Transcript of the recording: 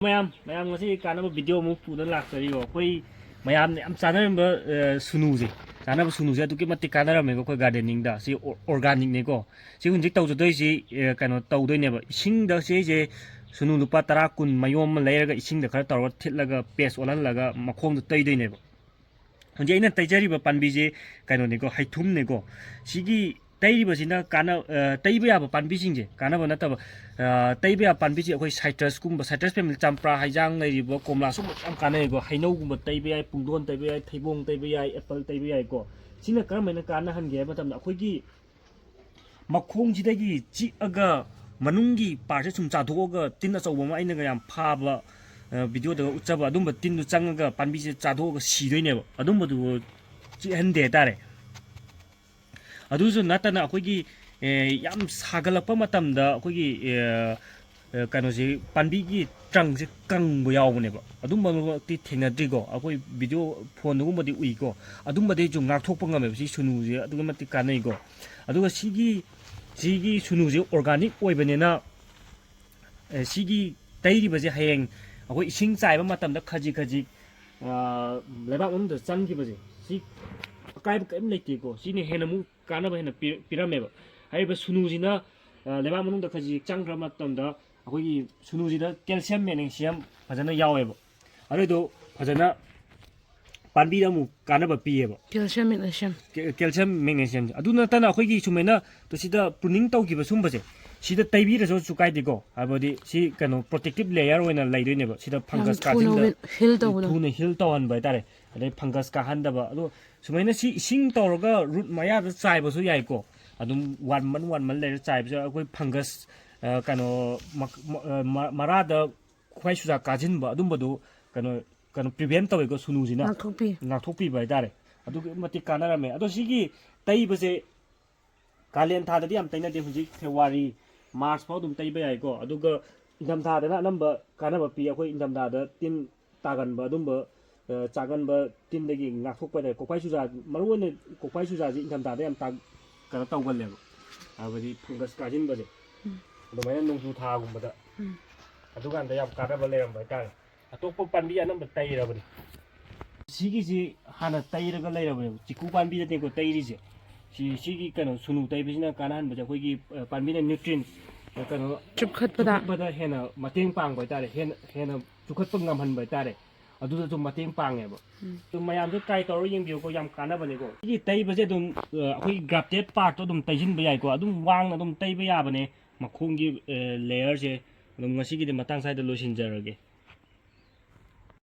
ꯃꯌꯥꯝ ꯉꯁꯤ ꯀꯥꯟꯅꯕ ꯚꯤꯗꯤꯑꯣ ꯑꯃꯨꯛ ꯄꯨꯗꯅ ꯂꯥꯛꯆꯔꯤꯀꯣ ꯑꯩꯈꯣꯏ ꯃꯌꯥꯝꯅ ꯌꯥꯝ ꯆꯥꯅꯔꯝꯕ ꯁꯨꯅꯨꯁꯦ ꯆꯥꯅꯕ ꯁꯨꯅꯨꯁꯦ ꯑꯗꯨꯛꯀꯤ ꯃꯇꯤꯛ ꯀꯥꯟꯅꯔꯝꯃꯦꯀꯣ ꯑꯩꯈꯣꯏ ꯒꯥꯔꯗꯦꯅꯤꯡꯗ ꯁꯤ ꯑꯣꯔꯒꯥꯅꯤꯛꯅꯦꯀꯣ ꯁꯤ ꯍꯧꯖꯤꯛ ꯇꯧꯖꯗꯣꯏꯁꯤ ꯀꯩꯅꯣ ꯇꯧꯗꯣꯏꯅꯦꯕ ꯏꯁꯤꯡꯗ ꯁꯤꯁꯦ ꯁꯨꯅꯨ ꯂꯨꯄꯥ 10 10 ꯃꯌꯣꯝ ꯑꯃ ꯂꯩꯔꯒ ꯏꯁꯤꯡꯗ ꯈꯔ ꯇꯧꯔꯒ ꯊꯤꯠꯂꯒ ꯄꯦꯁ ꯑꯣꯜꯍꯜꯂꯒ ꯃꯈꯣꯡꯗ ꯇꯩꯗꯣꯏꯅꯦꯕ ꯍꯧꯖꯤꯛ ꯑꯩꯅ ꯇꯩꯖꯔꯤꯕ ꯄꯥꯝꯕꯤꯁꯦ ꯀꯩꯅꯣꯅꯤꯀꯣ ꯍꯩꯊꯨꯝꯅꯤꯀꯣ ꯁꯤꯒꯤ ꯇꯩꯔꯤꯕꯁꯤꯅ ꯇꯩꯕ ꯌꯥꯕ ꯄꯥꯝꯕꯤꯁꯤꯡꯁꯦ ꯀꯥꯟꯅꯕ ꯅꯠꯇꯕ ꯇꯩꯕ ꯌꯥꯕ ꯄꯥꯝꯕꯤꯁꯦ ꯑꯩꯈꯣꯏ ꯁꯥꯏꯇ꯭ꯔꯁꯀꯨꯝꯕ ꯁꯥꯏꯇ꯭ꯔꯁ ꯐꯦꯃꯤꯂꯤ ꯆꯝꯄ꯭ꯔꯥ ꯍꯩꯖꯥꯡ ꯂꯩꯔꯤꯕ ꯀꯣꯝꯂꯥ ꯁꯨꯝꯕ ꯌꯥꯝ ꯀꯥꯟꯅꯩꯀꯣ ꯍꯩꯅꯧꯒꯨꯝꯕ ꯇꯩꯕ ꯌꯥꯏ ꯄꯨꯡꯗꯣꯟ ꯇꯩꯕ ꯌꯥꯏ ꯊꯩꯕꯣꯡ ꯇꯩꯕ ꯌꯥꯏ ꯑꯦꯄꯜ ꯇꯩꯕ ꯌꯥꯏꯀꯣ ꯁꯤꯅ ꯀꯔꯝꯍꯥꯏꯅ ꯀꯥꯟꯅꯍꯟꯒꯦ ꯍꯥꯏꯕ ꯃꯇꯝꯗ ꯑꯩꯈꯣꯏꯒꯤ ꯃꯈꯣꯡꯁꯤꯗꯒꯤ ꯆꯤꯛꯑꯒ ꯃꯅꯨꯡꯒꯤ ꯄꯥꯔꯠꯁꯦ ꯁꯨꯝ ꯆꯥꯊꯣꯛꯑꯒ ꯇꯤꯟ ꯑꯆꯧꯕ ꯑꯃ ꯑꯩꯅꯒ ꯌꯥꯝ ꯐꯥꯕ ꯚꯤꯗꯤꯑꯣꯗꯒ ꯎꯠꯆꯕ ꯑꯗꯨꯝꯕ ꯇꯤꯟꯗꯨ ꯆꯪꯉꯒ ꯄꯥꯝꯕꯤꯁꯦ ꯆꯥꯊꯣꯛꯑꯒ ꯁꯤꯗꯣꯏꯅꯦꯕ ꯑꯗꯨꯝꯕꯗꯨ ꯆꯤꯛꯍꯟꯗꯦ ꯍꯥꯏꯇꯥꯔꯦ ꯑꯗꯨꯁꯨ ꯅꯠꯇꯅ ꯑꯩꯈꯣꯏꯒꯤ ꯌꯥꯝ ꯁꯥꯒꯠꯂꯛꯄ ꯃꯇꯝꯗ ꯑꯩꯈꯣꯏꯒꯤ ꯀꯩꯅꯣꯁꯤ ꯄꯥꯝꯕꯤꯒꯤ ꯇ꯭ꯔꯪꯁꯦ ꯀꯪꯕ ꯌꯥꯎꯕꯅꯦꯕ ꯑꯗꯨꯝꯕꯃꯛꯇꯤ ꯊꯦꯡꯅꯗ꯭ꯔꯤꯀꯣ ꯑꯩꯈꯣꯏ ꯚꯤꯗꯤꯑꯣ ꯐꯣꯟꯗꯒꯨꯝꯕꯗꯤ ꯎꯏꯀꯣ ꯑꯗꯨꯝꯕꯗꯩꯁꯨ ꯉꯥꯛꯊꯣꯛꯄ ꯉꯝꯃꯦꯕ ꯁꯤ ꯁꯨꯅꯨꯁꯦ ꯑꯗꯨꯛꯀꯤ ꯃꯇꯤꯛ ꯀꯥꯟꯅꯩꯀꯣ ꯑꯗꯨꯒ ꯁꯤꯒꯤ ꯁꯨꯅꯨꯁꯦ ꯑꯣꯔꯒꯥꯅꯤꯛ ꯑꯣꯏꯕꯅꯤꯅ ꯁꯤꯒꯤ ꯇꯩꯔꯤꯕꯁꯦ ꯍꯌꯦꯡ ꯑꯩꯈꯣꯏ ꯏꯁꯤꯡ ꯆꯥꯏꯕ ꯃꯇꯝꯗ ꯈꯖꯤꯛ ꯂꯩꯕꯥꯛ ꯃꯅꯨꯡꯗ ꯆꯪꯈꯤꯕꯁꯦ ꯁꯤ ꯑꯀꯥꯏꯕ ꯀꯔꯤꯝ ꯂꯩꯇꯦꯀꯣ ꯁꯤꯅ ꯍꯦꯟꯅ ꯑꯃꯨꯛ ꯀꯥꯟꯅꯕ ꯍꯦꯟꯅ ꯄꯤꯔꯝꯃꯦꯕ ꯍꯥꯏꯔꯤꯕ ꯁꯨꯅꯨꯁꯤꯅ ꯂꯩꯕꯥꯛ ꯃꯅꯨꯡꯗ ꯈꯖꯤꯛ ꯆꯪꯈ꯭ꯔ ꯃꯇꯝꯗ ꯑꯩꯈꯣꯏꯒꯤ ꯁꯨꯅꯨꯁꯤꯗ ꯀꯦꯜꯁꯤꯌꯝ ꯃꯦꯒꯅꯤꯁꯤꯌꯝ ꯐꯖꯅ ꯌꯥꯎꯋꯦꯕ ꯑꯗꯨꯏꯗꯣ ꯐꯖꯅ ꯄꯥꯝꯕꯤꯗ ꯑꯃꯨꯛ ꯀꯥꯟꯅꯕ ꯄꯤꯌꯦꯕ ꯀꯦꯜꯁꯤꯌꯝ ꯃꯦꯒꯅꯤꯁꯤꯌꯝ ꯑꯗꯨ ꯅꯠꯇꯅ ꯑꯩꯈꯣꯏꯒꯤ ꯁꯨꯃꯥꯏꯅ ꯁꯤꯗ ꯄ꯭ꯔꯨꯅꯤꯡ ꯇꯧꯈꯤꯕ ꯁꯨꯝꯕꯁꯦ ꯁꯤꯗ ꯇꯩꯕꯤꯔꯁꯨ ꯀꯥꯏꯗꯦꯀꯣ ꯍꯥꯏꯕꯗꯤ ꯁꯤ ꯀꯩꯅꯣ ꯄ꯭ꯔꯣꯇꯦꯛꯇꯤꯞ ꯂꯦꯌꯔ ꯑꯣꯏꯅ ꯂꯩꯗꯣꯏꯅꯦꯕ ꯁꯤꯗ ꯐꯪꯒꯁ ꯀꯥꯁꯤꯟꯗ ꯊꯨꯅ ꯍꯤꯜ ꯇꯧꯍꯟꯕ ꯍꯥꯏꯇꯥꯔꯦ ꯑꯗꯩ ꯐꯪꯒꯁ ꯀꯥꯍꯟꯗꯕ ꯑꯗꯣ ꯁꯨꯃꯥꯏꯅ ꯁꯤ ꯏꯁꯤꯡ ꯇꯧꯔꯒ ꯔꯨꯠ ꯃꯌꯥꯗ ꯆꯥꯏꯕꯁꯨ ꯌꯥꯏꯀꯣ ꯑꯗꯨꯝ 1 month ꯂꯩꯔ ꯆꯥꯏꯕꯁꯨ ꯑꯩꯈꯣꯏ ꯐꯪꯒꯁ ꯀꯩꯅꯣ ꯃꯔꯥꯗ ꯈ꯭ꯋꯥꯏ ꯆꯨꯖꯥꯛ ꯀꯥꯁꯤꯟꯕ ꯑꯗꯨꯝꯕꯗꯨ ꯀꯩꯅꯣ ꯄ꯭ꯔꯤꯚꯦꯟ ꯇꯧꯋꯦꯀꯣ ꯁꯨꯅꯨꯁꯤꯅ ꯉꯥꯛꯊꯣꯛꯄꯤꯕ ꯍꯥꯏꯇꯥꯔꯦ ꯑꯗꯨꯛꯀꯤ ꯃꯇꯤꯛ ꯀꯥꯟꯅꯔꯝꯃꯦ ꯑꯗꯣ ꯁꯤꯒꯤ ꯇꯩꯕꯁꯦ ꯀꯥꯂꯦꯟ ꯊꯥꯗꯗꯤ ꯌꯥꯝ ꯇꯩꯅꯗꯦ ꯍꯧꯖꯤꯛ ꯐꯦꯕꯋꯥꯔꯤ ꯃꯥꯔꯆ ꯐꯥꯎ ꯑꯗꯨꯝ ꯇꯩꯕ ꯌꯥꯏꯀꯣ ꯑꯗꯨꯒ ꯏꯪꯊꯝꯊꯥꯗꯅ ꯑꯅꯝꯕ ꯀꯥꯟꯅꯕ ꯄꯤ ꯑꯩꯈꯣꯏ ꯏꯪꯊꯝꯊꯥꯗ ꯇꯤꯟ ꯇꯥꯒꯟꯕ ꯑꯗꯨꯝꯕ ꯆꯥꯒꯟꯕ ꯇꯤꯟꯗꯒꯤ ꯉꯥꯛꯊꯣꯛꯄ ꯍꯥꯏꯇꯥꯔꯦ ꯀꯣꯛꯐꯥꯏ ꯆꯨꯖꯥꯛ ꯃꯔꯨꯑꯣꯏꯅ ꯀꯣꯛꯐꯥꯏ ꯆꯨꯖꯥꯛꯁꯤ ꯏꯪꯊꯝꯊꯥꯗ ꯌꯥꯝ ꯀꯩꯅꯣ ꯇꯧꯒꯜꯂꯦꯕ ꯍꯥꯏꯕꯗꯤ ꯐꯪꯒꯁ ꯀꯥꯁꯤꯟꯕꯁꯦ ꯑꯗꯨꯃꯥꯏꯅ ꯅꯣꯡꯖꯨ ꯊꯥꯒꯨꯝꯕꯗ ꯑꯗꯨꯀꯥꯟꯗ ꯌꯥꯝ ꯀꯥꯟꯅꯕ ꯂꯩꯔꯝꯕ ꯍꯥꯏꯇꯥꯔꯦ ꯑꯇꯣꯞꯄ ꯄꯥꯝꯕꯤ ꯑꯅꯝꯕ ꯇꯩꯔꯕꯅꯤ ꯁꯤꯒꯤꯁꯤ ꯍꯥꯟꯅ ꯇꯩꯔꯒ ꯂꯩꯔꯕꯅꯦꯕ ꯆꯤꯀꯨ ꯄꯥꯝꯕꯤꯗꯅꯦꯀꯣ ꯇꯩꯔꯤꯁꯦ ꯁꯤꯒꯤ ꯀꯩꯅꯣ ꯁꯨꯅꯨ ꯇꯩꯕꯁꯤꯅ ꯀꯥꯟꯅꯍꯟꯕꯁꯦ ꯑꯩꯈꯣꯏꯒꯤ ꯄꯥꯝꯕꯤꯅ ꯅ꯭ꯌꯨꯇ꯭ꯔꯤꯟ ꯀꯩꯅꯣ ꯆꯨꯞꯈꯠꯄꯗ ꯍꯦꯟꯅ ꯃꯇꯦꯡ ꯄꯥꯡꯕ ꯍꯥꯏꯇꯥꯔꯦ ꯍꯦꯟꯅ ꯆꯨꯞꯈꯠꯄ ꯉꯝꯍꯟꯕ ꯍꯥꯏꯇꯥꯔꯦ ꯑꯗꯨꯗꯁꯨ ꯃꯇꯦꯡ ꯄꯥꯡꯉꯦꯕ ꯑꯗꯨꯝ ꯃꯌꯥꯝꯁꯨ ꯇ꯭ꯔꯥꯏ ꯇꯧꯔꯒ ꯌꯦꯡꯕꯤꯌꯨꯀꯣ ꯌꯥꯝ ꯀꯥꯟꯅꯕꯅꯦꯀꯣ ꯁꯤꯒꯤ ꯇꯩꯕꯁꯦ ꯑꯗꯨꯝ ꯑꯩꯈꯣꯏꯒꯤ ꯒ꯭ꯔꯥꯐꯇꯦꯠ ꯄꯥꯔꯠꯇꯣ ꯑꯗꯨꯝ ꯇꯩꯁꯤꯟꯕ ꯌꯥꯏꯀꯣ ꯑꯗꯨꯝ ꯋꯥꯡꯅ ꯑꯗꯨꯝ ꯇꯩꯕ ꯌꯥꯕꯅꯦ ꯃꯈꯣꯡꯒꯤ ꯂꯦꯌꯔꯁꯦ ꯑꯗꯨꯝ ꯉꯁꯤꯒꯤꯗꯤ ꯃꯇꯥꯡ ꯁ꯭ꯋꯥꯏꯗ ꯂꯣꯏꯁꯤꯟꯖꯔꯒꯦ